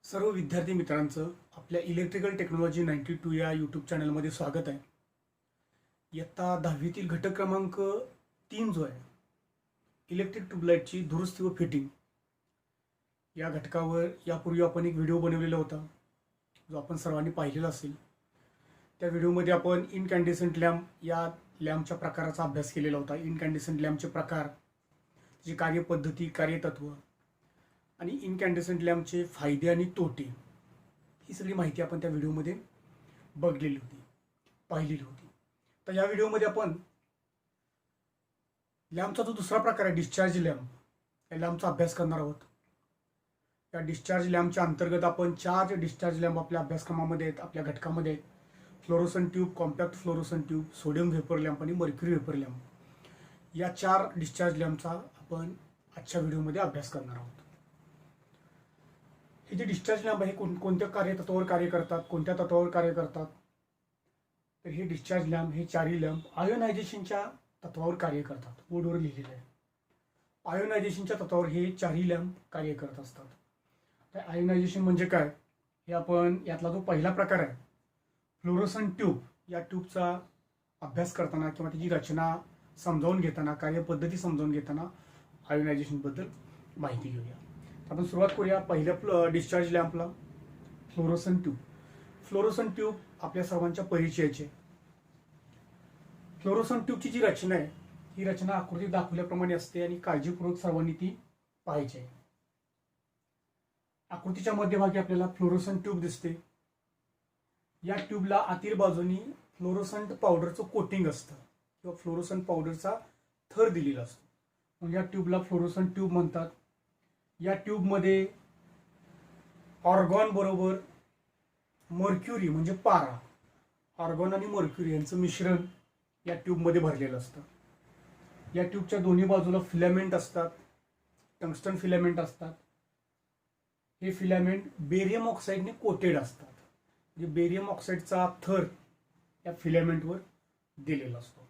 सर्व विद्यार्थी मित्रांचं आपल्या इलेक्ट्रिकल टेक्नॉलॉजी 92 या यूट्यूब चॅनलमध्ये स्वागत आहे. इयत्ता 10वीतील घटक क्रमांक 3 जो आहे इलेक्ट्रिक ट्यूबलाईटची दुरुस्ती व फिटिंग या घटकावर यापूर्वी आपण एक व्हिडिओ बनवलेला होता जो आपण सर्वांनी पाहिलेला असेल. त्या व्हिडिओमध्ये आपण इनकॅन्डेसंट लॅम्प या लॅम्पच्या प्रकाराचा अभ्यास केलेला होता. इनकॅन्डेसंट लॅम्पचे प्रकार, त्याची कार्यपद्धती, कार्यतत्व आणि इनकॅन्डेसंट लॅम्पचे फायदे आणि तोटे ही सगळी माहिती आपण त्या व्हिडिओमध्ये बघलेली होती, पाहिलेली होती. तर या व्हिडिओमध्ये आपण लॅम्पचा जो दुसरा प्रकार आहे डिस्चार्ज लॅम्प, या लॅम्पचा अभ्यास करणार आहोत. या डिस्चार्ज लॅम्पच्या अंतर्गत आपण 4 डिस्चार्ज लॅम्प आपल्या अभ्यासक्रमामध्ये आहेत, आपल्या घटकामध्ये आहेत. Fluorescent tube, compact fluorescent tube, sodium vapour lamp आणि मर्क्युरी व्हेपर लॅम्प, या 4 डिस्चार्ज लॅम्पचा आपण आजच्या व्हिडिओमध्ये अभ्यास करणार आहोत. हे जे डिस्चार्ज लॅम्प आहे कोणत्या कार्यतत्वावर कार्य करतात, कोणत्या तत्वावर कार्य करतात, तर हे डिस्चार्ज लॅम्प, हे 4ही लॅम्प आयोनायझेशनच्या तत्वावर कार्य करतात. बोर्डवर लिहिलेलं आहे, आयोनायझेशनच्या तत्वावर हे 4ही लॅम्प कार्य करत असतात. तर आयोनायझेशन म्हणजे काय हे आपण, यातला जो पहिला प्रकार आहे फ्लोरोसन ट्यूब, या ट्यूबचा अभ्यास करताना किंवा त्याची रचना समजावून घेताना, कार्यपद्धती समजावून घेताना आयोनायझेशनबद्दल माहिती घेऊया. आपण सुरुवात करूया पहिल्या डिस्चार्ज लॅम्पला, फ्लोरोसन ट्यूब. फ्लोरोसन ट्यूब आपल्या सर्वांच्या परिचयाची आहे. फ्लोरोसन ट्यूबची जी रचना आहे ही रचना आकृतीत दाखवल्याप्रमाणे असते आणि काळजीपूर्वक सर्वांनी ती पाहायची आहे. आकृतीच्या मध्यभागी आपल्याला फ्लोरोसन ट्यूब दिसते. या ट्यूबला आतील बाजूनी फ्लोरोसंट पावडरचं कोटिंग असतं किंवा फ्लोरोसंट पावडरचा थर दिलेला असतो, म्हणजे या ट्यूबला फ्लोरोसन ट्यूब म्हणतात. या ट्यूबमध्ये ऑर्गॉन बरोबर मर्क्युरी म्हणजे पारा, ऑर्गॉन आणि मर्क्युरी यांचं मिश्रण या ट्यूबमध्ये भरलेलं असतं. या ट्यूबच्या दोन्ही बाजूला फिलामेंट असतात, टंगस्टन फिलामेंट असतात. हे फिलामेंट बेरियम ऑक्साईडने कोटेड असतात, म्हणजे बेरियम ऑक्साईडचा थर या फिलामेंटवर दिलेला असतो.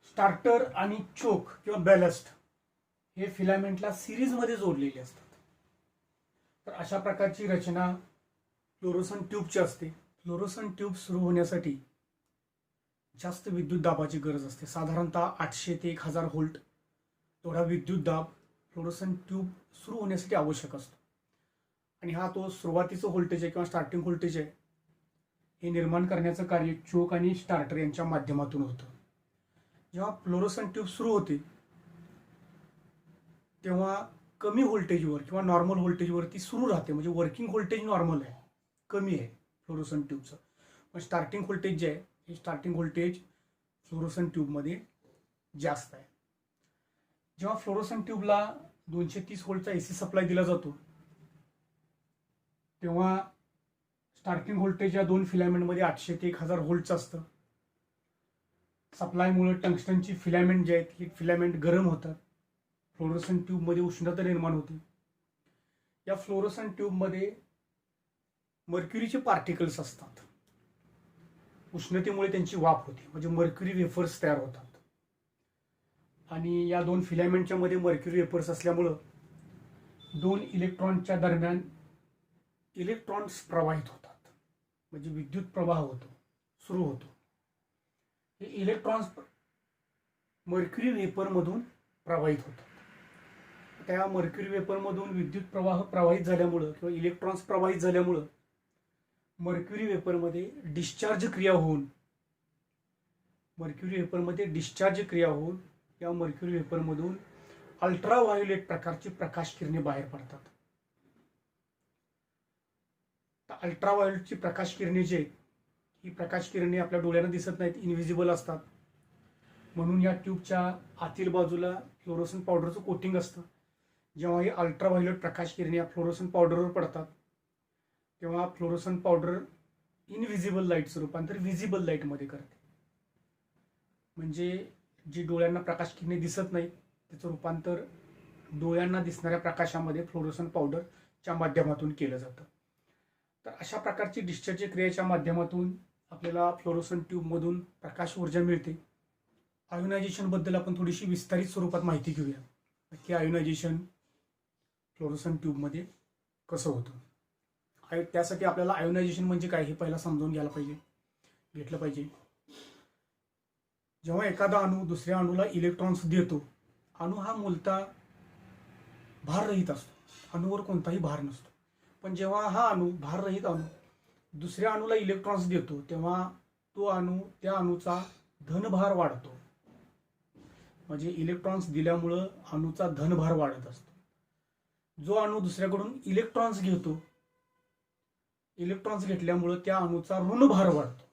स्टार्टर आणि चोक किंवा बॅलस्ट हे फिलामेंटला सिरीजमध्ये जोडलेले असतात. तर अशा प्रकारची रचना फ्लोरोसन ट्यूबची असते. फ्लोरोसन ट्यूब सुरू होण्यासाठी जास्त विद्युत दाबाची गरज असते. साधारणतः 800 ते 1000 व्होल्ट एवढा विद्युत दाब फ्लोरोसन ट्यूब सुरू होण्यासाठी आवश्यक असतो. आणि हा तो सुरुवातीचं व्होल्टेज आहे किंवा स्टार्टिंग व्होल्टेज आहे, हे निर्माण करण्याचं कार्य चोक आणि स्टार्टर यांच्या माध्यमातून होतं. जेव्हा फ्लोरोसन ट्यूब सुरू होते तेव्हा कमी व्होल्टेजवर किंवा नॉर्मल व्होल्टेजवरती सुरू राहते, म्हणजे वर्किंग व्होल्टेज नॉर्मल आहे, कमी आहे फ्लोरोसन ट्यूबचं. पण स्टार्टिंग व्होल्टेज जे आहे हे स्टार्टिंग व्होल्टेज फ्लोरोसन ट्यूबमध्ये जास्त आहे. जेव्हा फ्लोरोसन ट्यूबला 230 व्होल्टचा AC सप्लाय दिला जातो तेव्हा स्टार्टिंग व्होल्टेज या दोन फिलामेंटमध्ये 800 ते 1000 व्होल्टचं असतं. सप्लायमुळे टंगस्टनची फिलामेंट जे आहेत ही फिलामेंट गरम होतात, फ्लोरोसन ट्यूबमध्ये उष्णता निर्माण होते. या फ्लोरोसन ट्यूबमध्ये मर्क्युरीचे पार्टिकल्स असतात, उष्णतेमुळे त्यांची वाफ होते, म्हणजे मर्क्युरी वेफर्स तयार होतात. आणि या दोन फिलामेंटच्या मध्ये मर्क्युरी वेफर्स असल्यामुळं दोन इलेक्ट्रॉनच्या दरम्यान इलेक्ट्रॉन्स प्रवाहित होतात, म्हणजे विद्युत प्रवाह होतो, सुरू होतो. हे इलेक्ट्रॉन्स मर्क्युरी वेपरमधून प्रवाहित होतात. त्या मर्क्युरी वेपरमधून विद्युत प्रवाह प्रवाहित झाल्यामुळं किंवा इलेक्ट्रॉन्स प्रवाहित झाल्यामुळं मर्क्युरी वेपरमध्ये डिस्चार्ज क्रिया होऊन या मर्क्युरी वेपरमधून अल्ट्राव्हायोलेट प्रकारची प्रकाश किरणे बाहेर पडतात. अल्ट्राव्हायोलेटची प्रकाश किरणे जे, ही प्रकाश किरणे आपल्या डोळ्यांना दिसत नाहीत, इनव्हिजिबल असतात. म्हणून या ट्यूबच्या आतील बाजूला फ्लोरोसन पावडरचं कोटिंग असतं. जेव्हा ही अल्ट्राव्हायोलेट प्रकाश किरणे या फ्लोरोसन पावडरवर पडतात तेव्हा फ्लोरोसन पावडर इनव्हिजिबल लाईटचं रूपांतर व्हिजिबल लाईटमध्ये करते, म्हणजे जी डोळ्यांना प्रकाश किरणे दिसत नाहीत त्याचं रूपांतर डोळ्यांना दिसणाऱ्या प्रकाशामध्ये फ्लोरोसन पावडरच्या माध्यमातून केलं जातं. तर अशा प्रकारची डिस्चार्ज क्रियेच्या माध्यमातून आपल्याला फ्लोरोसन ट्यूबमधून प्रकाश ऊर्जा मिळते. आयोनायझेशनबद्दल आपण थोडीशी विस्तारित स्वरूपात माहिती घेऊया की आयोनायझेशन फ्लोरोसन ट्यूबमध्ये कसं होतं. त्यासाठी आपल्याला आयोनायझेशन म्हणजे काय हे पहिला समजून घेतलं पाहिजे. जेव्हा एखादा अणू दुसऱ्या अणूला इलेक्ट्रॉन्स देतो, अणू हा मूलतः भाररहित असतो, अणूवर कोणताही भार नसतो. पण जेव्हा हा अणू भाररहित अणू दुसऱ्या अणूला इलेक्ट्रॉन्स देतो, तेव्हा तो अणू त्या अणूचा धनभार वाढतो. म्हणजे इलेक्ट्रॉन्स दिल्यामुळं अणूचा धनभार वाढत असतो. जो अणू दुसऱ्याकडून इलेक्ट्रॉन्स घेतो, इलेक्ट्रॉन्स घेतल्यामुळं त्या अणूचा ऋणभार वाढतो.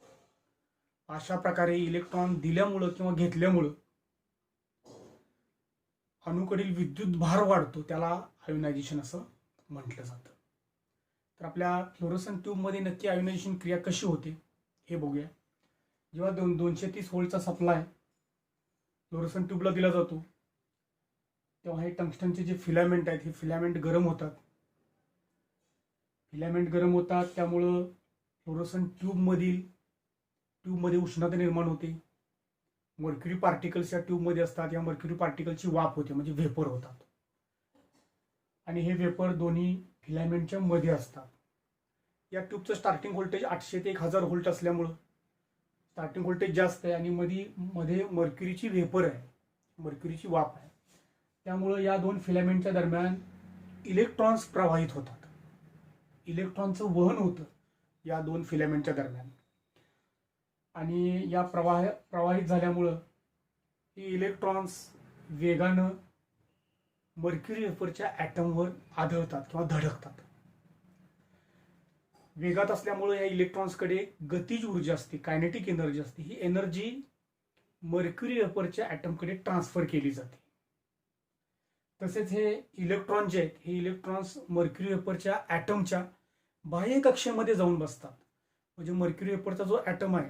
अशा प्रकारे इलेक्ट्रॉन दिल्यामुळं किंवा घेतल्यामुळं अणूकडील विद्युत भार वाढतो. त्याला आयोनायझेशन असं म्हटलं जातं. तर आपल्या फ्लोरोसंट ट्यूबमध्ये नक्की आयोनायझेशन क्रिया कशी होते हे बघूया. जेव्हा 230 व्होल्टचा सप्लाय फ्लोरोसंट ट्यूबला दिला जातो, तेव्हा हे टंगस्टनचे जे फिलामेंट आहेत, हे फिलामेंट गरम होतात. त्यामुळं फ्लोरोसंट ट्यूबमध्ये उष्णता निर्माण होते. मर्क्युरी पार्टिकल्स या ट्यूबमध्ये असतात. या मर्क्युरी पार्टिकलची वाफ होते, म्हणजे व्हेपर होतात. आणि हे व्हेपर दोन्ही फिलामेंटच्या मध्ये असतात. या ट्यूबचं स्टार्टिंग व्होल्टेज 800 ते 1000 व्होल्ट असल्यामुळं स्टार्टिंग व्होल्टेज जास्त आहे आणि मध्ये मर्क्युरीची व्हेपर आहे, मर्क्युरीची वाफ आहे. त्यामुळं या दोन फिलामेंटच्या दरम्यान इलेक्ट्रॉन्स प्रवाहित होतात. इलेक्ट्रॉनचं वहन होतं या दोन फिलामेंटच्या दरम्यान. आणि या प्रवाहित झाल्यामुळं हे इलेक्ट्रॉन्स वेगानं मर्क्युरी वेपरच्या ॲटमवर आदळतात किंवा धडकतात. वेगात असल्यामुळे या इलेक्ट्रॉन्सकडे गतिज ऊर्जा असते, कायनेटिक एनर्जी असते. ही एनर्जी मर्क्युरी वेपरच्या ॲटमकडे ट्रान्सफर केली जाते. तसेच हे इलेक्ट्रॉन जे आहेत, हे इलेक्ट्रॉन्स मर्क्युरी वेपरच्या ॲटमच्या बाह्य कक्षेमध्ये जाऊन बसतात. म्हणजे मर्क्युरी वेपरचा जो ॲटम आहे,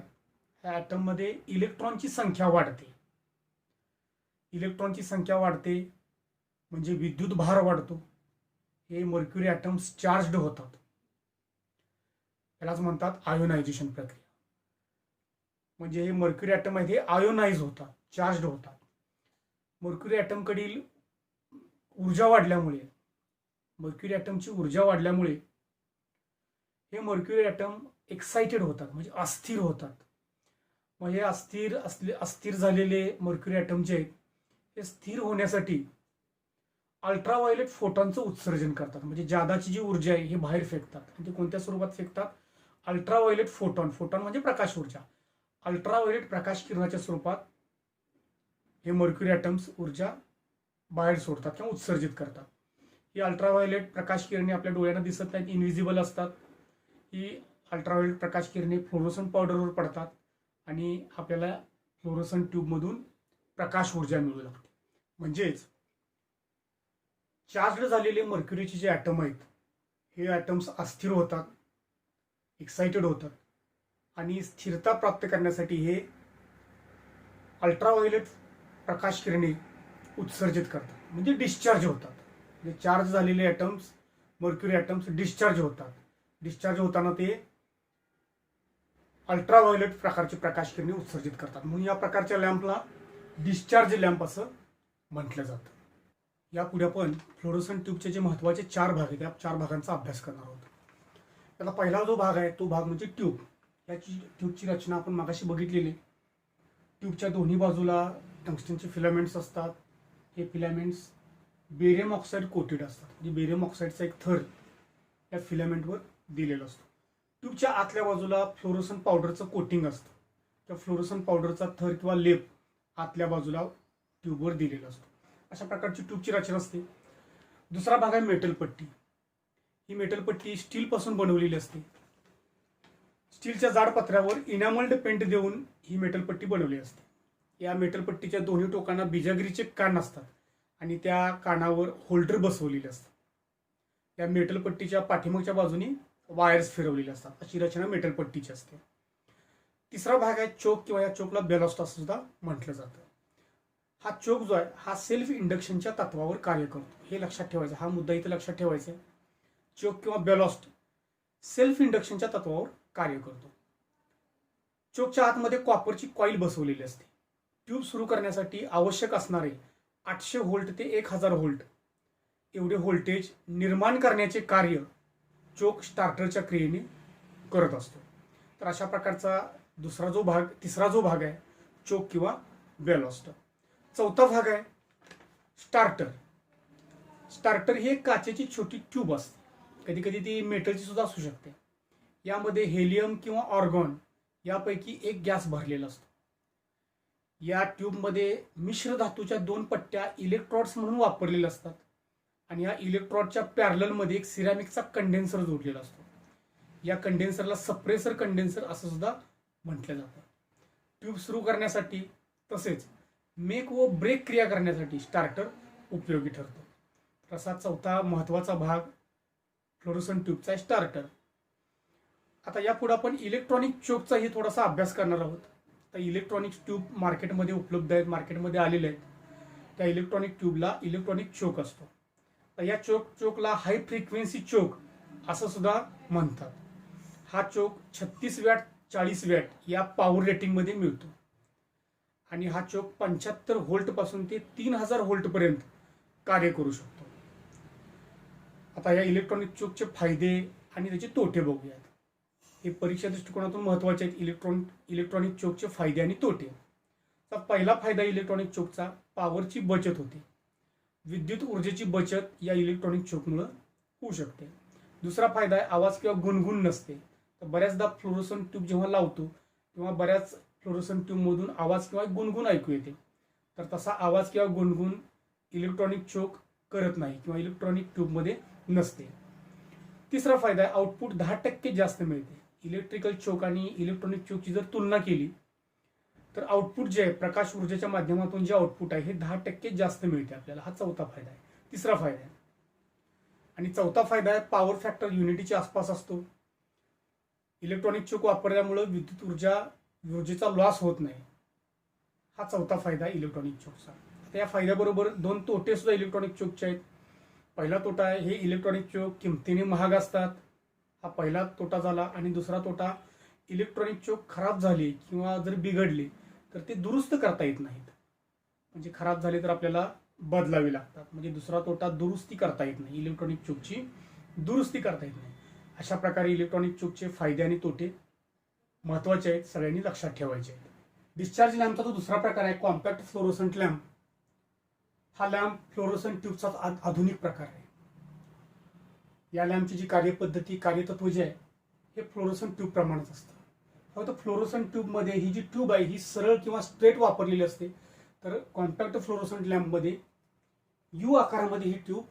त्या ॲटममध्ये इलेक्ट्रॉनची संख्या वाढते म्हणजे विद्युत भार वाढतो. हे मर्क्युरी ॲटम्स चार्जड होतात. त्यालाच म्हणतात आयोनायझेशन प्रक्रिया. म्हणजे हे मर्क्युरी ॲटम आहेत, हे आयोनाइज होतात, चार्जड होतात. मर्क्युरी ॲटमकडील मर्क्युरी ॲटमची ऊर्जा वाढल्यामुळे हे मर्क्युरी ॲटम एक्साइटेड होतात, म्हणजे अस्थिर होतात. मग हे अस्थिर झालेले मर्क्युरी ॲटम जे आहेत, हे स्थिर होण्यासाठी अल्ट्राव्हायोलेट फोटॉनचं उत्सर्जन करतात. म्हणजे जादाची जी ऊर्जा आहे हे बाहेर फेकतात. म्हणजे कोणत्या स्वरूपात फेकतात? अल्ट्राव्हायोलेट फोटॉन म्हणजे प्रकाश ऊर्जा. अल्ट्राव्हायोलेट प्रकाश किरणाच्या स्वरूपात हे मर्क्युरी ॲटम्स ऊर्जा बाहेर सोडतात किंवा उत्सर्जित करतात. ही अल्ट्राव्हायोलेट प्रकाश किरणे आपल्या डोळ्यांना दिसत नाहीत, इनव्हिजिबल असतात. ही अल्ट्राव्हायोलेट प्रकाश किरणे फ्लोरोसंट पावडरवर पडतात आणि आपल्याला फ्लोरोसंट ट्यूबमधून प्रकाश ऊर्जा मिळू लागते. म्हणजेच चार्जड झालेले मर्क्युरीचे जे ॲटम आहेत, हे ॲटम्स अस्थिर होतात, एक्साइटेड होतात आणि स्थिरता प्राप्त करण्यासाठी हे अल्ट्राव्हायोलेट प्रकाश किरणे उत्सर्जित करतात, म्हणजे डिस्चार्ज होतात. म्हणजे चार्ज झालेले ॲटम्स, मर्क्युरी ॲटम्स डिस्चार्ज होतात. डिस्चार्ज होताना ते अल्ट्राव्हायोलेट प्रकारचे प्रकाश किरणे उत्सर्जित करतात. म्हणून या प्रकारच्या लॅम्पला डिस्चार्ज लॅम्प असं म्हटलं जातं. यापुढे आपण फ्लोरोसंट ट्यूबचे जे महत्त्वाचे 4 भाग आहेत, या 4 भागांचा अभ्यास करणार आहोत. त्याला पहिला जो भाग आहे तो भाग म्हणजे ट्यूब. याची ट्यूबची रचना आपण मागाशी बघितलेली. ट्यूबच्या दोन्ही बाजूला टंगस्टनचे फिलामेंट्स असतात. हे फिलामेंट्स बेरियम ऑक्साईड कोटेड असतात. म्हणजे बेरियम ऑक्साईडचा एक थर या फिलामेंटवर दिलेला असतो. ट्यूबच्या आतल्या बाजूला फ्लोरोसंट पावडरचं कोटिंग असतं. त्या फ्लोरोसंट पावडरचा थर किंवा लेप आतल्या बाजूला ट्यूबवर दिलेला असतो. अशा प्रकारची ट्यूबची रचना असते. दुसरा भाग आहे मेटल पट्टी. ही मेटल पट्टी स्टीलपासून बनवलेली असते. स्टीलच्या जाड पत्र्यावर इनॅमल्ड पेंट देऊन ही मेटल पट्टी बनवली असते. या मेटल पट्टीच्या दोन्ही टोकांना बिजागिरीचे कान असतात आणि त्या कानावर होल्डर बसवलेले असतात. या मेटल पट्टीच्या पाठीमागच्या बाजूने वायर्स फिरवलेले असतात. अशी रचना मेटल पट्टीची असते. तिसरा भाग आहे चोक, किंवा या चोकला बेलॉस्ट असं सुद्धा म्हटलं जातं. हा चोक जो आहे हा सेल्फ इंडक्शनच्या तत्वावर कार्य करतो. हे लक्षात ठेवायचं, हा मुद्दा इथं लक्षात ठेवायचा आहे. चोक किंवा बेलॉस्ट सेल्फ इंडक्शनच्या तत्वावर कार्य करतो. चोकच्या आतमध्ये कॉपरची कॉईल बसवलेली असते. ट्यूब सुरू करण्यासाठी आवश्यक असणारे 800 व्होल्ट ते 1000 व्होल्ट एवढे व्होल्टेज निर्माण करण्याचे कार्य चोक स्टार्टरच्या क्रियेने करत असतो. तर अशा प्रकारचा तिसरा जो भाग आहे चोक किंवा बेलॉस्ट. चौथा भाग आहे स्टार्टर. स्टार्टर ही एक काचेची छोटी ट्यूब असते, कधी कधी ती मेटलची सुद्धा असू शकते. यामध्ये हेलियम किंवा ऑर्गॉन यापैकी एक गॅस भरलेला असतो. या ट्यूबमध्ये मिश्र धातूच्या 2 पट्ट्या इलेक्ट्रॉड्स म्हणून वापरलेल्या असतात आणि या इलेक्ट्रॉडच्या पॅरललमध्ये एक सिरॅमिकचा कंडेन्सर जोडलेला असतो. या कंडेन्सरला सप्रेसर कंडेन्सर असं सुद्धा म्हटलं जातं. ट्यूब सुरू करण्यासाठी तसेच मेक व ब्रेक क्रिया करण्यासाठी स्टार्टर उपयोगी ठरतो. असा चौथा महत्त्वाचा भाग फ्लोरोसंट ट्यूबचा स्टार्टर. आता यापुढे आपण इलेक्ट्रॉनिक चोकचाही थोडासा अभ्यास करणार आहोत. तर इलेक्ट्रॉनिक ट्यूब मार्केटमध्ये उपलब्ध आहेत, मार्केटमध्ये आलेले आहेत. त्या इलेक्ट्रॉनिक ट्यूबला इलेक्ट्रॉनिक चोक असतो. तर या चोकला हाय फ्रिक्वेन्सी चोक असं सुद्धा म्हणतात. हा चोक 36 वॅट 40 वॅट या पॉवर रेटिंगमध्ये मिळतो आणि हा चोक 75 व्होल्ट पासून ते 3000 व्होल्ट पर्यंत कार्य करू शकतो. आता या इलेक्ट्रॉनिक चोकचे फायदे आणि त्याचे तोटे बघूयात. हे परीक्षा दृष्टिकोनातून महत्त्वाचे आहेत. इलेक्ट्रॉनिक चोकचे फायदे आणि तोटे. तर पहिला फायदा इलेक्ट्रॉनिक चोकचा पॉवरची बचत होते. विद्युत ऊर्जेची बचत या इलेक्ट्रॉनिक चोकमुळे होऊ शकते. दुसरा फायदा आहे आवाज किंवा गुणगुण नसते. तर बऱ्याचदा फ्लोरोसंट ट्यूब जेव्हा लावतो तेव्हा बऱ्याच फ्लोरोसंट ट्यूबमधून आवाज किंवा गुणगुण ऐकू येते. तर तसा आवाज किंवा गुणगुण इलेक्ट्रॉनिक चोक करत नाही किंवा इलेक्ट्रॉनिक ट्यूबमध्ये नसते. तिसरा फायदा आहे आउटपुट 10% जास्त मिळते. इलेक्ट्रिकल चोक आणि इलेक्ट्रॉनिक चोकची जर तुलना केली तर आउटपुट जे आहे प्रकाश ऊर्जेच्या माध्यमातून जे आउटपुट आहे हे 10% जास्त मिळते आपल्याला. हा चौथा फायदा आहे. तिसरा फायदा आहे. आणि चौथा फायदा आहे पॉवर फॅक्टर युनिटीच्या आसपास असतो. इलेक्ट्रॉनिक चोक वापरल्यामुळे विद्युत ऊर्जेचा लॉस होत नाही. हा चौथा फायदा आहे इलेक्ट्रॉनिक चोकचा. आता या फायद्याबरोबर 2 तोटे सुद्धा इलेक्ट्रॉनिक चोकचे आहेत. पहिला तोटा आहे हे इलेक्ट्रॉनिक चोक किमतीने महाग असतात. हा पहिला तोटा झाला. आणि दुसरा तोटा इलेक्ट्रॉनिक चोक खराब झाले किंवा जर बिघडले तर ते दुरुस्त करता येत नाहीत. म्हणजे खराब झाले तर आपल्याला बदलावे लागतात. म्हणजे दुसरा तोटा दुरुस्ती करता येत नाही. इलेक्ट्रॉनिक चोकची दुरुस्ती करता येत नाही. अशा प्रकारे इलेक्ट्रॉनिक चोकचे फायदे आणि तोटे महत्त्वाचे आहेत, सगळ्यांनी लक्षात ठेवायचे आहेत. डिस्चार्ज लॅम्पचा जो दुसरा प्रकार आहे कॉम्पॅक्ट फ्लोरोसंट लॅम्प. हा लॅम्प फ्लोरोसंट ट्यूबचा आधुनिक प्रकार आहे. या लॅम्पची जी कार्यपद्धती कार्यतत्व जे आहे हे फ्लोरोसंट ट्यूब प्रमाणेच असतं. फक्त फ्लोरोसंट ट्यूबमध्ये ही जी ट्यूब आहे ही सरळ किंवा स्ट्रेट वापरलेली असते. तर कॉम्पॅक्ट फ्लोरोसंट लॅम्पमध्ये यू आकारामध्ये ही ट्यूब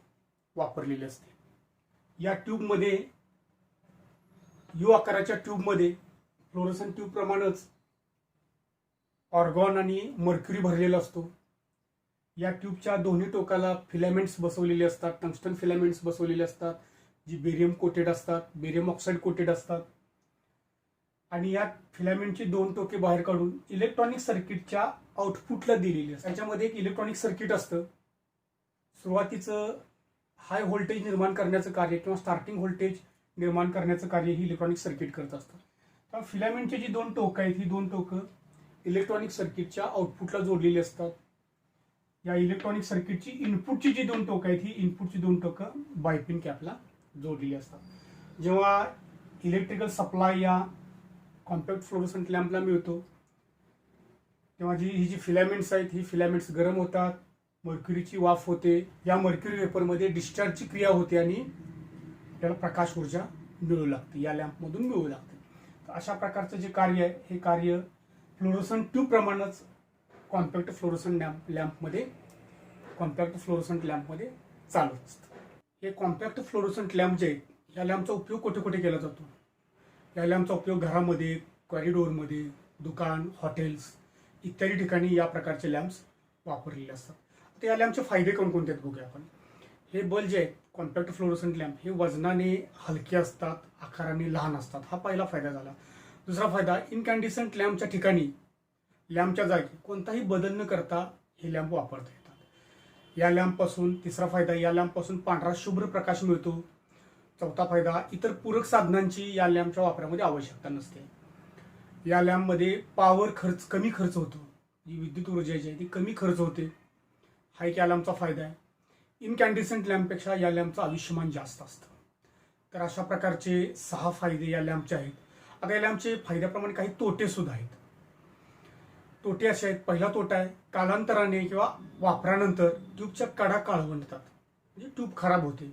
वापरलेली असते. या ट्यूबमध्ये यू आकाराच्या ट्यूबमध्ये फ्लोरोसंट ट्यूब प्रमाणेच ऑर्गॉन आणि मर्क्युरी भरलेला असतो. या ट्यूबच्या दोन्ही टोकाला फिलामेंट्स बसवलेले असतात, टंगस्टन फिलामेंट्स बसवलेले असतात, जी बेरियम कोटेड असतात, बेरियम ऑक्साईड कोटेड असतात. आणि या फिलामेंटची 2 टोके बाहेर काढून इलेक्ट्रॉनिक सर्किटच्या आउटपुटला दिलेली असतात. त्याच्यामध्ये एक इलेक्ट्रॉनिक सर्किट असतं. सुरुवातीचं हाय व्होल्टेज निर्माण करण्याचं कार्य किंवा स्टार्टिंग व्होल्टेज निर्माण करण्याचं कार्य ही इलेक्ट्रॉनिक सर्किट करत असतं. तर फिलामेंटची जी 2 टोकं आहेत ही 2 टोकं इलेक्ट्रॉनिक सर्किटच्या आउटपुटला जोडलेली असतात. या इलेक्ट्रॉनिक सर्किटची इनपुटची जी 2 टोकं आहेत ही इनपुटची 2 टोकं बायपिन कॅपला जोडलेली असतात. जेव्हा इलेक्ट्रिकल सप्लाय या कॉम्पॅक्ट फ्लोरोसंट लॅम्पला मिळतो तेव्हा ही जी फिलामेंट्स आहेत ही फिलामेंट्स गरम होतात, मर्क्युरीची वाफ होते. या मर्क्युरी वेपरमध्ये डिस्चार्जची क्रिया होते आणि आपल्याला प्रकाश ऊर्जा मिळू लागते, या लॅम्पमधून मिळू लागते. तर अशा प्रकारचं जे कार्य आहे हे कार्य फ्लोरोसंट ट्यूब प्रमाणेच कॉम्पॅक्ट फ्लोरोसंट लॅम्पमध्ये चालत असतं. हे कॉम्पॅक्ट फ्लोरोसंट लॅम्प जे आहेत या लॅम्पचा उपयोग कुठे कुठे केला जातो. या लॅम्पचा उपयोग घरामध्ये, कॉरिडोरमध्ये, दुकान, हॉटेल्स इत्यादी ठिकाणी या प्रकारचे लॅम्प्स वापरलेले असतात. आता या लॅम्पचे फायदे कोणकोणते आहेत बघूया आपण. हे बल्ब जे आहेत कॉम्पॅक्ट फ्लोरोसंट लॅम्प हे वजनाने हलके असतात, आकाराने लहान असतात. हा पहिला फायदा झाला. दुसरा फायदा इनकॅन्डिसंट लॅम्पच्या ठिकाणी लॅम्पच्या जागी कोणताही बदल न करता हे लॅम्प वापरता येतात. या लॅम्पपासून तिसरा फायदा या लॅम्पपासून पांढरा शुभ्र प्रकाश मिळतो. चौथा फायदा इतर पूरक साधनांची या लॅम्पच्या वापरामध्ये आवश्यकता नसते. या लॅम्पमध्ये पॉवर कमी खर्च होतो. जी विद्युत ऊर्जा जी आहे ती कमी खर्च होते. हा एक या लॅम्पचा फायदा आहे. इनकॅन्डिसंट लॅम्पपेक्षा या लॅम्पचं आयुष्यमान जास्त असतं. तर अशा प्रकारचे 6 फायदे या लॅम्पचे आहेत. आता या लॅम्पचे फायद्याप्रमाणे काही तोटे सुद्धा आहेत. तोटे असे आहेत. पहिला तोटा आहे, कालांतराने किंवा वापरानंतर ट्यूबच्या कडा काळवंडतात, म्हणजे ट्यूब खराब होते.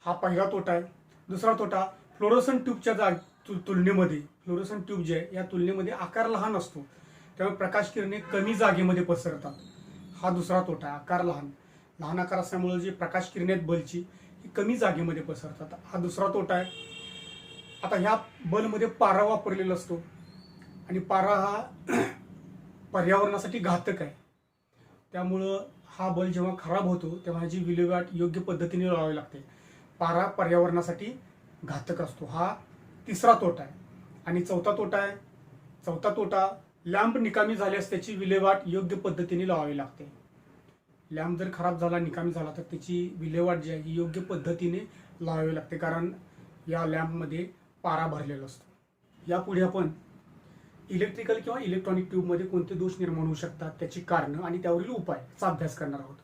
हा पहिला तोटा आहे. दुसरा तोटा, फ्लोरोसन ट्यूबच्या तुलनेमध्ये फ्लोरोसन ट्यूब जे आहे या तुलनेमध्ये आकार लहान असतो, त्यामुळे प्रकाश किरणे कमी जागेमध्ये पसरतात. हा दुसरा तोटा आहे. आकार लहान आकार असल्यामुळे जे प्रकाश किरणे आहेत बल्बची ही कमी जागेमध्ये पसरतात. हा दुसरा तोटा आहे. आता ह्या बल्बमध्ये पारा वापरलेला असतो आणि पारा हा पर्यावरणासाठी घातक आहे. त्यामुळं हा बल्ब जेव्हा खराब होतो तेव्हा ह्याची विल्हेवाट योग्य पद्धतीने लावावी लागते. पारा पर्यावरणासाठी घातक असतो. हा तिसरा तोटा आहे. आणि चौथा तोटा, लॅम्प निकामी झाल्यास त्याची विल्हेवाट योग्य पद्धतीने लावावी लागते. लॅम्प जर खराब झाला, निकामी झाला, तर त्याची विल्हेवाट जी आहे ही योग्य पद्धतीने लावावी लागते, कारण या लॅम्पमध्ये पारा भरलेला असतो. यापुढे आपण इलेक्ट्रिकल किंवा इलेक्ट्रॉनिक ट्यूबमध्ये कोणते दोष निर्माण होऊ शकतात, त्याची कारणं आणि त्यावरील उपायचा अभ्यास करणार आहोत.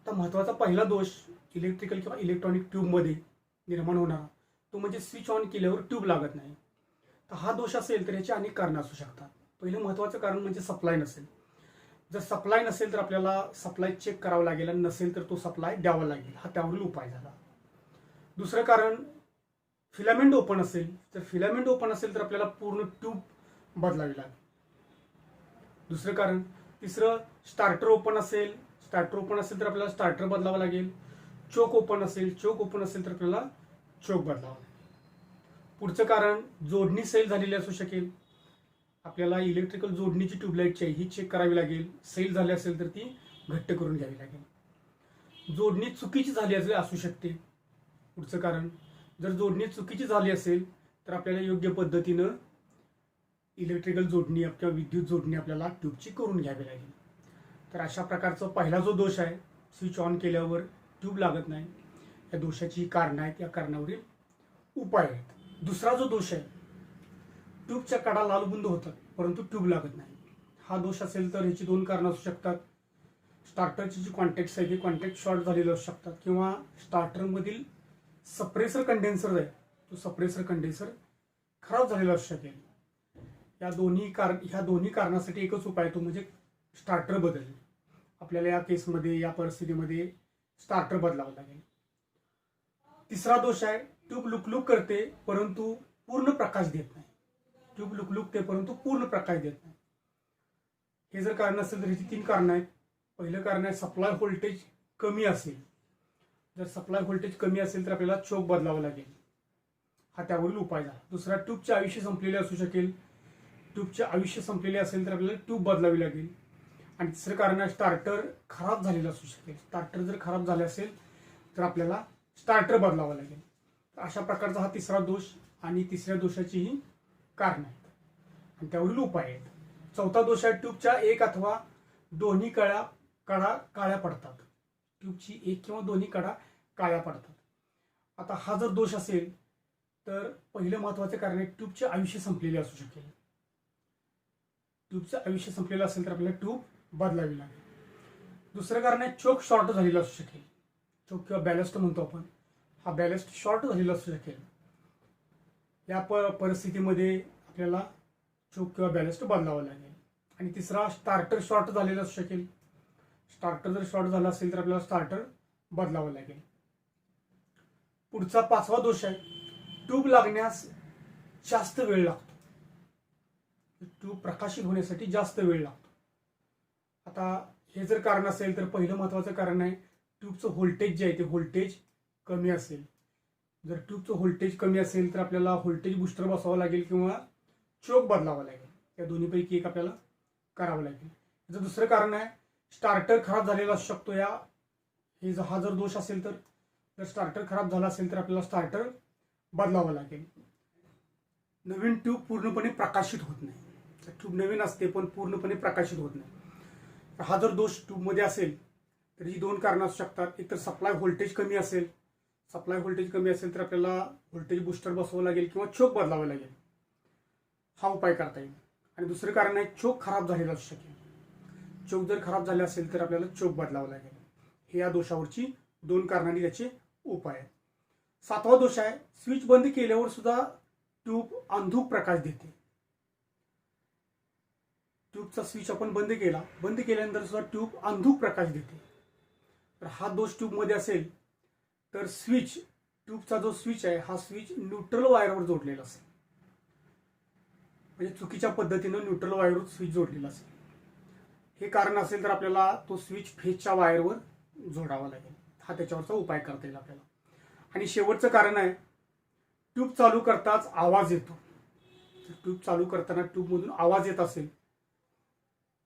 तर महत्त्वाचा पहिला दोष इलेक्ट्रिकल किंवा इलेक्ट्रॉनिक ट्यूबमध्ये निर्माण होणारा तो म्हणजे स्विच ऑन केल्यावर ट्यूब लागत नाही. तर हा दोष असेल तर याची अनेक कारणं असू शकतात. पहिलं महत्त्वाचं कारण म्हणजे सप्लाय नसेल. जर सप्लाय नसेल तर आपल्याला सप्लाय चेक करावा लागेल, आणि नसेल तर तो सप्लाय द्यावा लागेल. हा त्यावरील उपाय झाला. दुसरं कारण, फिलामेंट ओपन असेल. जर फिलामेंट ओपन असेल तर आपल्याला पूर्ण ट्यूब बदलावी लागेल. दुसरं कारण. तिसरं, स्टार्टर ओपन असेल तर आपल्याला स्टार्टर बदलावा लागेल. चोक ओपन असेल तर आपल्याला चोक बदलावा लागेल. पुढचं कारण, जोडणी सैल झालेली असू शकेल. आपल्याला इलेक्ट्रिकल जोडणीची ट्यूबलाईटची आहे ही चेक करावी लागेल. सैल झाली असेल तर ती घट्ट करून घ्यावी लागेल. जोडणी चुकीची झाली असू शकते. पुढचं कारण, जर जोडणी चुकीची झाली असेल तर आपल्याला योग्य पद्धतीनं इलेक्ट्रिकल जोडणी किंवा विद्युत जोडणी आपल्याला ट्यूबची करून घ्यावी लागेल. तर अशा प्रकारचा पहिला जो दोष आहे, स्विच ऑन केल्यावर ट्यूब लागत नाही, या दोषाची कारणं आहेत. या कारणावरील उपाय आहेत. दुसरा जो दोष आहे, ट्यूबच्या कडा लालबुंद होतात परंतु ट्यूब लागत नाही. हा दोष असेल तर ह्याची दोन कारणं असू शकतात. स्टार्टरची जी कॉन्टॅक्ट्स आहे ते कॉन्टॅक्ट शॉर्ट झालेले असू शकतात, किंवा स्टार्टरमधील सप्रेसर कंडेन्सर आहे तो सप्रेसर कंडेन्सर खराब झालेला असू शकेल. ह्या दोन्ही कारणासाठी एकच उपाय, तो म्हणजे स्टार्टर बदलणे. आपल्याला या केसमध्ये, या परिस्थितीमध्ये स्टार्टर बदलावं लागेल. तिसरा दोष आहे, ट्यूब लुकलुक करते परंतु पूर्ण प्रकाश देत नाही. ट्यूब लुकलुकते परंतु पूर्ण प्रकाश देत नाही. हे जर कारण असेल तर ह्याची 3 कारणं आहेत. पहिलं कारण आहे, सप्लाय व्होल्टेज कमी असेल. जर सप्लाय व्होल्टेज कमी असेल तर आपल्याला चोक बदलावं लागेल. हा त्यावरील उपाय झाला. दुसरा, ट्यूबचे आयुष्य संपलेले असू शकेल. ट्यूबचे आयुष्य संपलेले असेल तर आपल्याला ट्यूब बदलावी लागेल. आणि तिसरं कारण आहे, स्टार्टर खराब झालेलं असू शकेल. स्टार्टर जर खराब झाले असेल तर आपल्याला स्टार्टर बदलावं लागेल. अशा प्रकारचा हा तिसरा दोष आणि तिसऱ्या दोषाचीही कारण आहेत आणि त्यावरील उपाय आहेत. चौथा दोष आहे, ट्यूबच्या एक अथवा दोन्ही कडा काळ्या पडतात. ट्यूबची एक किंवा दोन्ही कडा काळ्या पडतात. आता हा जर दोष असेल तर पहिलं महत्त्वाचं कारण आहे, ट्यूबचे आयुष्य संपलेले असू शकेल. ट्यूबचं आयुष्य संपलेलं असेल तर आपल्याला ट्यूब बदलावी लागेल. दुसरं कारण आहे, चोक शॉर्ट झालेलं असू शकेल. चोक किंवा बॅलस्ट म्हणतो आपण, हा बॅलस्ट शॉर्ट झालेला असू शकेल. या परिस्थितीमध्ये आपल्याला चोक किंवा बॅलस्ट बदलावं लागेल. आणि तिसरा, स्टार्टर शॉर्ट झालेला असू शकेल. स्टार्टर जर शॉर्ट झाला असेल तर आपल्याला स्टार्टर बदलावं लागेल. पुढचा 5वा दोष आहे, ट्यूब लागण्यास जास्त वेळ लागतो. ट्यूब प्रकाशित होण्यासाठी जास्त वेळ लागतो. आता हे जर कारण असेल तर पहिलं महत्त्वाचं कारण आहे, ट्यूबचं व्होल्टेज जे आहे ते व्होल्टेज कमी असेल. जर ट्यूबचं व्होल्टेज कमी असेल तर आपल्याला व्होल्टेज बुस्टर बसवावं लागेल किंवा चोक बदलावा लागेल. या दोन्हीपैकी एक आपल्याला करावं लागेल. याचं दुसरं कारण आहे, स्टार्टर खराब झालेला असू शकतो. हा जर दोष असेल तर, जर स्टार्टर खराब झाला असेल तर आपल्याला स्टार्टर बदलावं लागेल. नवीन ट्यूब पूर्णपणे प्रकाशित होत नाही. ट्यूब नवीन असते पण पूर्णपणे प्रकाशित होत नाही. हा जर दोष ट्यूबमध्ये असेल तर ही 2 कारणं असू शकतात. एक तर सप्लाय व्होल्टेज कमी असेल. सप्लाय व्होल्टेज कमी असेल तर आपल्याला व्होल्टेज बुस्टर बसवावं लागेल किंवा चोक बदलावं लागेल. हा उपाय करता येईल. आणि दुसरं कारण आहे, चोक खराब झालेला असू शकेल. चोक जर खराब झाले असेल तर आपल्याला चोक बदलावं लागेल. हे या दोषावरची 2 कारणांनी त्याचे उपाय आहेत. सातवा दोष आहे, स्विच बंद केल्यावर सुद्धा ट्यूब अंधुक प्रकाश देते. ट्यूबचा स्विच आपण बंद केल्यानंतर सुद्धा ट्यूब अंधुक प्रकाश देते. तर हा दोष ट्यूबमध्ये असेल तर ट्यूबचा जो स्विच आहे हा स्विच न्यूट्रल वायरवर जोडलेला असेल, म्हणजे चुकीच्या पद्धतीनं न्यूट्रल वायरवर स्विच जोडलेला असेल. हे कारण असेल तर आपल्याला तो स्विच फेजच्या वायरवर जोडावा लागेल. हा त्याच्यावरचा उपाय करता येईल आपल्याला. आणि शेवटचं कारण आहे, ट्यूब चालू करताच आवाज येतो. ट्यूब चालू करताना ट्यूबमधून आवाज येत असेल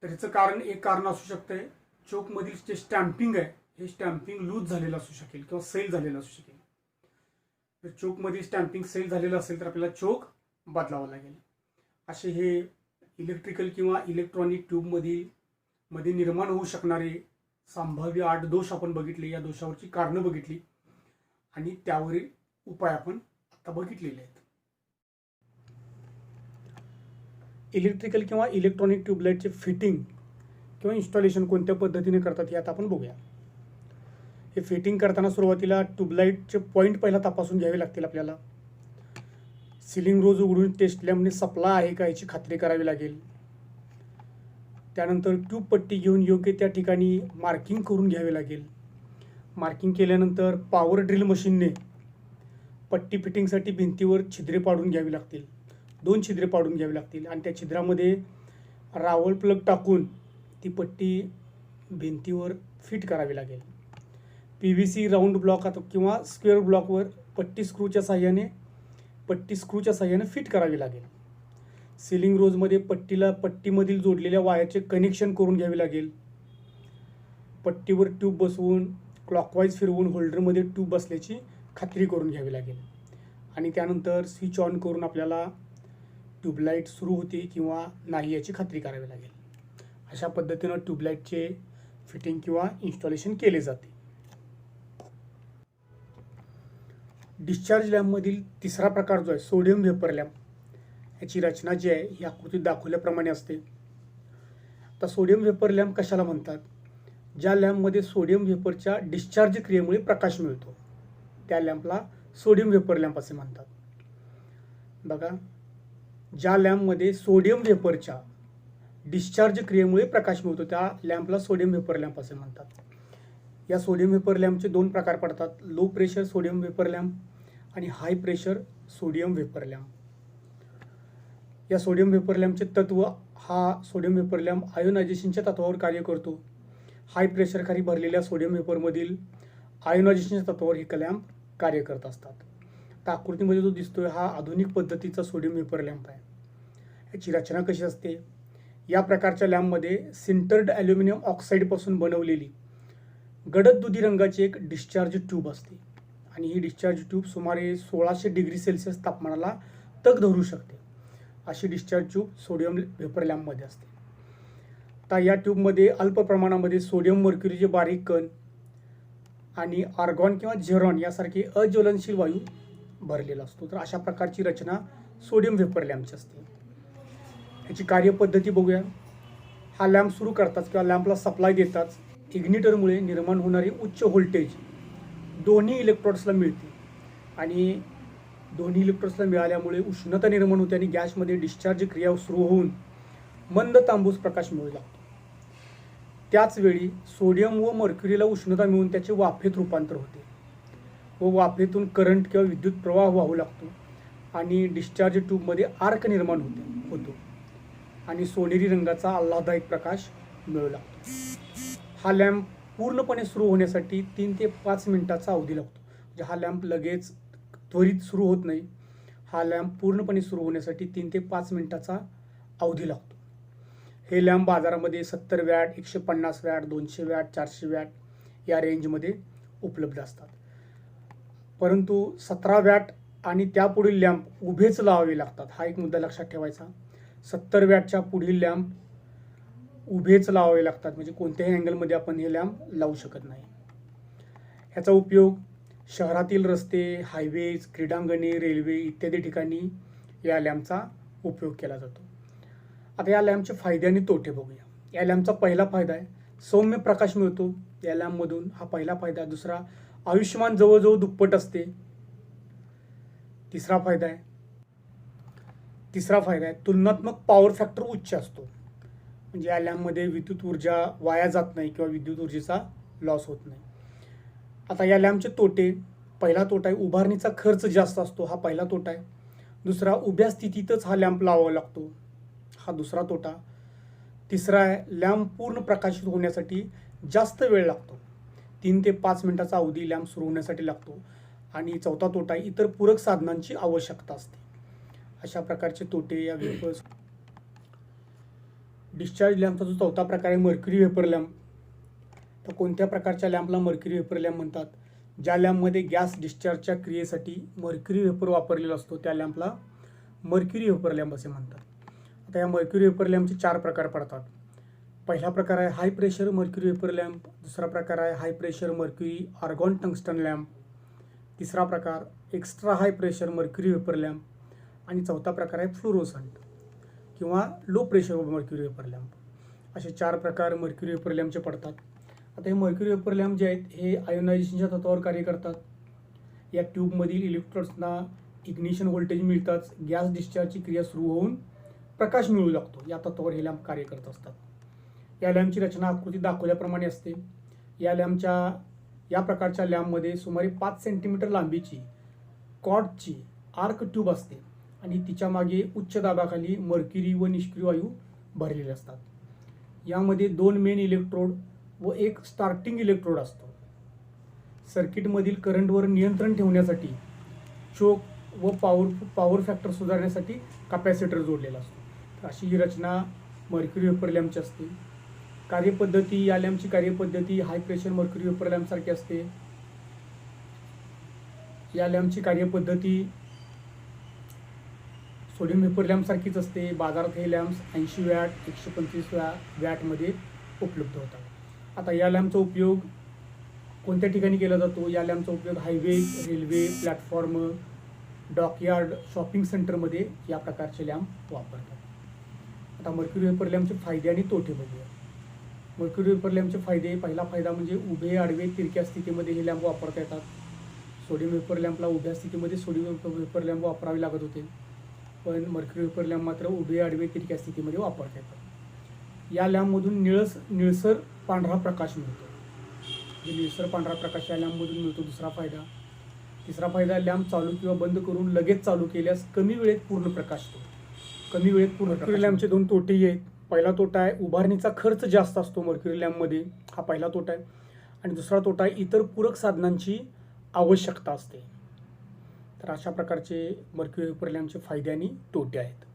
तर ह्याचं एक कारण असू शकतंय, चोकमधील जे स्टॅम्पिंग आहे हे स्टॅम्पिंग लूज झालेलं असू शकेल किंवा सैल झालेलं असू शकेल. जर चोकमध्ये स्टॅम्पिंग सैल झालेलं असेल तर आपल्याला चोक बदलावा लागेल. असे हे इलेक्ट्रिकल किंवा इलेक्ट्रॉनिक ट्यूबमध्ये निर्माण होऊ शकणारे संभाव्य 8 दोष आपण बघितले. या दोषावरची कारणं बघितली आणि त्यावरील उपाय आपण आता बघितलेले आहेत. इलेक्ट्रिकल किंवा इलेक्ट्रॉनिक ट्यूबलाईटचे फिटिंग किंवा इन्स्टॉलेशन कोणत्या पद्धतीने करतात हे आता आपण बघूया. हे फिटिंग करताना सुरुवातीला ट्यूबलाईटचे पॉईंट पहिला तपासून घ्यावे लागतील आपल्याला. सिलिंग रोज उघडून टेस्ट लॅम्पने सप्लाय आहे का याची खात्री करावी लागेल. त्यानंतर ट्यूब पट्टी घेऊन योग्य त्या ठिकाणी मार्किंग करून घ्यावे लागेल. मार्किंग केल्यानंतर पॉवर ड्रिल मशीनने पट्टी फिटिंगसाठी भिंतीवर छिद्रे पाडून घ्यावी लागतील. 2 छिद्रे पाडून घ्यावी लागतील आणि त्या छिद्रामध्ये रावल प्लग टाकून ती पट्टी भिंतीवर फिट करावी लागेल. PVC राऊंड ब्लॉक किंवा स्क्वेअर ब्लॉकवर पट्टी स्क्रूच्या साह्याने फिट करावी लागेल. सिलिंग रोजमध्ये पट्टीमधील जोडलेल्या वायरचे कनेक्शन करून घ्यावे लागेल. पट्टीवर ट्यूब बसवून क्लॉकवाईज फिरवून होल्डरमध्ये ट्यूब बसल्याची खात्री करून घ्यावी लागेल. आणि त्यानंतर स्विच ऑन करून आपल्याला ट्यूबलाईट सुरू होते किंवा नाही याची खात्री करावी लागेल. अशा पद्धतीनं ट्यूबलाईटचे फिटिंग किंवा इन्स्टॉलेशन केले जाते. डिस्चार्ज लॅम्पमधील तिसरा प्रकार जो आहे सोडियम व्हेपर लॅम्प, याची रचना जी आहे ही आकृतीत दाखवल्याप्रमाणे असते. आता सोडियम व्हेपर लॅम्प कशाला म्हणतात? ज्या लॅम्पमध्ये सोडियम व्हेपरच्या डिस्चार्ज क्रियेमुळे प्रकाश मिळतो त्या लॅम्पला सोडियम व्हेपर लॅम्प असे म्हणतात. बघा, ज्या लॅम्पमध्ये सोडियम व्हेपरच्या डिस्चार्ज क्रियेमुळे प्रकाश मिळतो त्या लॅम्पला सोडियम व्हेपर लॅम्प असे म्हणतात. या सोडियम व्हेपर लॅम्पचे 2 प्रकार पडतात, low pressure sodium vapour lamp आणि high pressure sodium vapour lamp. या सोडियम व्हेपर लॅम्पचे तत्व, हा सोडियम व्हेपर लॅम्प आयोनायझेशनच्या तत्वावर कार्य करतो. हाय प्रेशर खाली भरलेल्या सोडियम व्हेपरमधील आयोनायझेशनच्या तत्वावर हे लॅम्प कार्य करत असतात. आता आकृतीमध्ये जो दिसतोय हा आधुनिक पद्धतीचा सोडियम व्हेपर लॅम्प आहे. याची रचना कशी असते? या प्रकारच्या लॅम्पमध्ये सिंटर्ड ॲल्युमिनियम ऑक्साईडपासून बनवलेली गडद दुधी रंगाची एक डिस्चार्ज ट्यूब असते आणि ही डिस्चार्ज ट्यूब सुमारे 1600 डिग्री सेल्सिअस तापमानाला तग धरू शकते. अशी डिस्चार्ज ट्यूब सोडियम व्हेपर लॅम्पमध्ये असते. आता या ट्यूबमध्ये अल्प प्रमाणामध्ये सोडियम मर्क्युरीचे बारीक कण आणि आर्गॉन किंवा झेरॉन यासारखे अज्वलनशील वायू भरलेला असतो. तर अशा प्रकारची रचना सोडियम व्हेपर लॅम्पची असते. याची कार्यपद्धती बघूया. हा लॅम्प सुरू करताच किंवा लॅम्पला सप्लाय देताच इग्निटरमुळे निर्माण होणारी उच्च व्होल्टेज दोन्ही इलेक्ट्रोड्सला मिळते आणि दोन्ही इलेक्ट्रोड्सला मिळाल्यामुळे उष्णता निर्माण होते आणि गॅसमध्ये डिस्चार्ज क्रिया सुरू होऊन मंद तांबूस प्रकाश मिळू लागतो. त्याच वेळी सोडियम व मर्क्युरीला उष्णता मिळून त्याचे वाफेत रूपांतर होते व वाफेतून करंट किंवा विद्युत प्रवाह वाहू लागतो आणि डिस्चार्ज ट्यूबमध्ये आर्क निर्माण होतो आणि सोनेरी रंगाचा आल्हाददायक प्रकाश मिळू लागतो. हा लॅम्प पूर्णपणे सुरू होण्यासाठी 3 ते 5 मिनिटाचा अवधी लागतो. म्हणजे हा लॅम्प लगेच त्वरित सुरू होत नाही. हा लॅम्प पूर्णपणे सुरू होण्यासाठी 3 ते 5 मिनिटाचा अवधी लागतो. हे लॅम्प बाजारामध्ये 70 वॅट, 150 वॅट, 200 वॅट, 400 वॅट या रेंजमध्ये उपलब्ध असतात. परंतु 17 वॅट आणि त्यापुढील लॅम्प उभेच लावावे लागतात. हा एक मुद्दा लक्षात ठेवायचा. 70 वॅटच्या पुढील लॅम्प उभेच लावावे लागतात, म्हणजे कोणत्याही अँगलमध्ये आपण हे लॅम्प लावू शकत नाही. ह्याचा उपयोग शहरातील रस्ते, हायवेज, क्रीडांगणे, रेल्वे इत्यादी ठिकाणी या लॅम्पचा उपयोग केला जातो. आता या लॅम्पचे फायदे आणि तोटे बघूया. या लॅम्पचा पहिला फायदा आहे सौम्य प्रकाश मिळतो या लॅम्पमधून, हा पहिला फायदा. दुसरा, आयुष्यमान जवळजवळ दुप्पट असते. तिसरा फायदा आहे तुलनात्मक पॉवर फॅक्टर उच्च असतो. म्हणजे या लॅम्पमध्ये विद्युत ऊर्जा वाया जात नाही किंवा विद्युत ऊर्जेचा लॉस होत नाही. आता या लॅम्पचे तोटे, पहिला तोटा आहे उभारणीचा खर्च जास्त असतो, हा पहिला तोटा आहे. दुसरा, उभ्या स्थितीतच हा लॅम्प लावावा लागतो, हा दुसरा तोटा. तिसरा आहे लॅम्प पूर्ण प्रकाशित होण्यासाठी जास्त वेळ लागतो, 3 ते 5 मिनिटाचा अवधी लॅम्प सुरू होण्यासाठी लागतो. आणि चौथा तोटा आहे इतर पूरक साधनांची आवश्यकता असते. अशा प्रकारचे तोटे या वेपर्स. डिस्चार्ज लॅम्पचा जो चौथा प्रकार आहे मर्क्युरी वेपर लॅम्प. तर कोणत्या प्रकारच्या लॅम्पला मर्क्युरी वेपर लॅम्प म्हणतात? ज्या लॅम्पमध्ये गॅस डिस्चार्जच्या क्रियेसाठी मर्क्युरी वेपर वापरलेला असतो त्या लॅम्पला मर्क्युरी वेपर लॅम्प असे म्हणतात. आता या मर्क्युरी वेपर लॅम्पचे 4 प्रकार पडतात. पहिला प्रकार आहे high pressure mercury vapour lamp. दुसरा प्रकार आहे high pressure mercury argon tungsten lamp. तिसरा प्रकार extra high pressure mercury vapour lamp. आणि चौथा प्रकार आहे फ्लोरोसंट किंवा low pressure mercury vapour lamp. असे 4 प्रकार मर्क्युरी वेपर लॅम्पचे पडतात. आता हे मर्क्युरी वेपर लॅम्प जे आहेत हे आयोनायझेशनच्या तत्वावर कार्य करतात. या ट्यूबमधील इलेक्ट्रोड्सना इग्निशन व्होल्टेज मिळताच गॅस डिस्चार्जची क्रिया सुरू होऊन प्रकाश मिळू लागतो, या तत्वावर हे लॅम्प कार्य करत असतात. या लॅम्पची रचना आकृती दाखवल्याप्रमाणे असते. या प्रकारच्या लॅम्पमध्ये सुमारे 5 सेंटीमीटर लांबीची कॉर्डची आर्क ट्यूब असते आणि तिच्या मागे उच्च दाबाखाली मर्क्युरी व निष्क्रिय वायू भरलेले असतात. यामध्ये 2 मेन इलेक्ट्रोड व एक स्टार्टिंग इलेक्ट्रोड असतो. सर्किटमधील करंटवर नियंत्रण ठेवण्यासाठी चोक व पॉवर फॅक्टर सुधारण्यासाठी कॅपॅसिटर जोडलेला असतो. तर अशी ही रचना मर्क्युरी वेपर लॅम्पची असते. कार्यपद्धती, या लॅम्पची कार्यपद्धती हाय प्रेशर मर्क्युरी वेपर लॅम्पसारखी असते. या लॅम्पची कार्यपद्धती सोडियम वेपर लॅम्पसारखीच असते. बाजारात हे लॅम्प्स 80 वॅट 125 वॅटमध्ये उपलब्ध होतात. आता या लॅम्पचा उपयोग कोणत्या ठिकाणी केला जातो? या लॅम्पचा उपयोग highway, railway, platform, dockyard, shopping सेंटरमध्ये या प्रकारचे लॅम्प वापरतात. आता मर्क्युरी वेपर लॅम्पचे फायदे आणि तोटे बघूया. मर्क्युरी वेपर लॅम्पचे फायदे, पहिला फायदा म्हणजे उभे, आडवे, तिरक्या स्थितीमध्ये हे लॅम्प वापरता येतात. सोडियम वेपर लॅम्पला उभ्या स्थितीमध्ये सोडियम वेपर लॅम्प वापरावे लागत होते, पण मर्क्युरी वेपर लॅम्प मात्र उभे, आडवे, तिरक्या स्थितीमध्ये वापरता येतात. या लॅम्पमधून निळसर पांढरा प्रकाश मिळतो. निळसर पांढरा प्रकाश या लॅम्पमधून मिळतो, दुसरा फायदा. तिसरा फायदा, लॅम्प चालू किंवा बंद करून लगेच चालू केल्यास कमी वेळेत पूर्ण प्रकाश होतो. मर्क्युरी लॅम्पचे 2 तोटेही आहेत. पहिला तोटा आहे उभारणीचा खर्च जास्त असतो मर्क्युरी लॅम्पमध्ये, हा पहिला तोटा आहे. आणि दुसरा तोटा आहे इतर पूरक साधनांची आवश्यकता असते. तर अशा प्रकारचे मर्क्युरी वेपर लॅम्पचे फायदे आणि तोटे आहेत.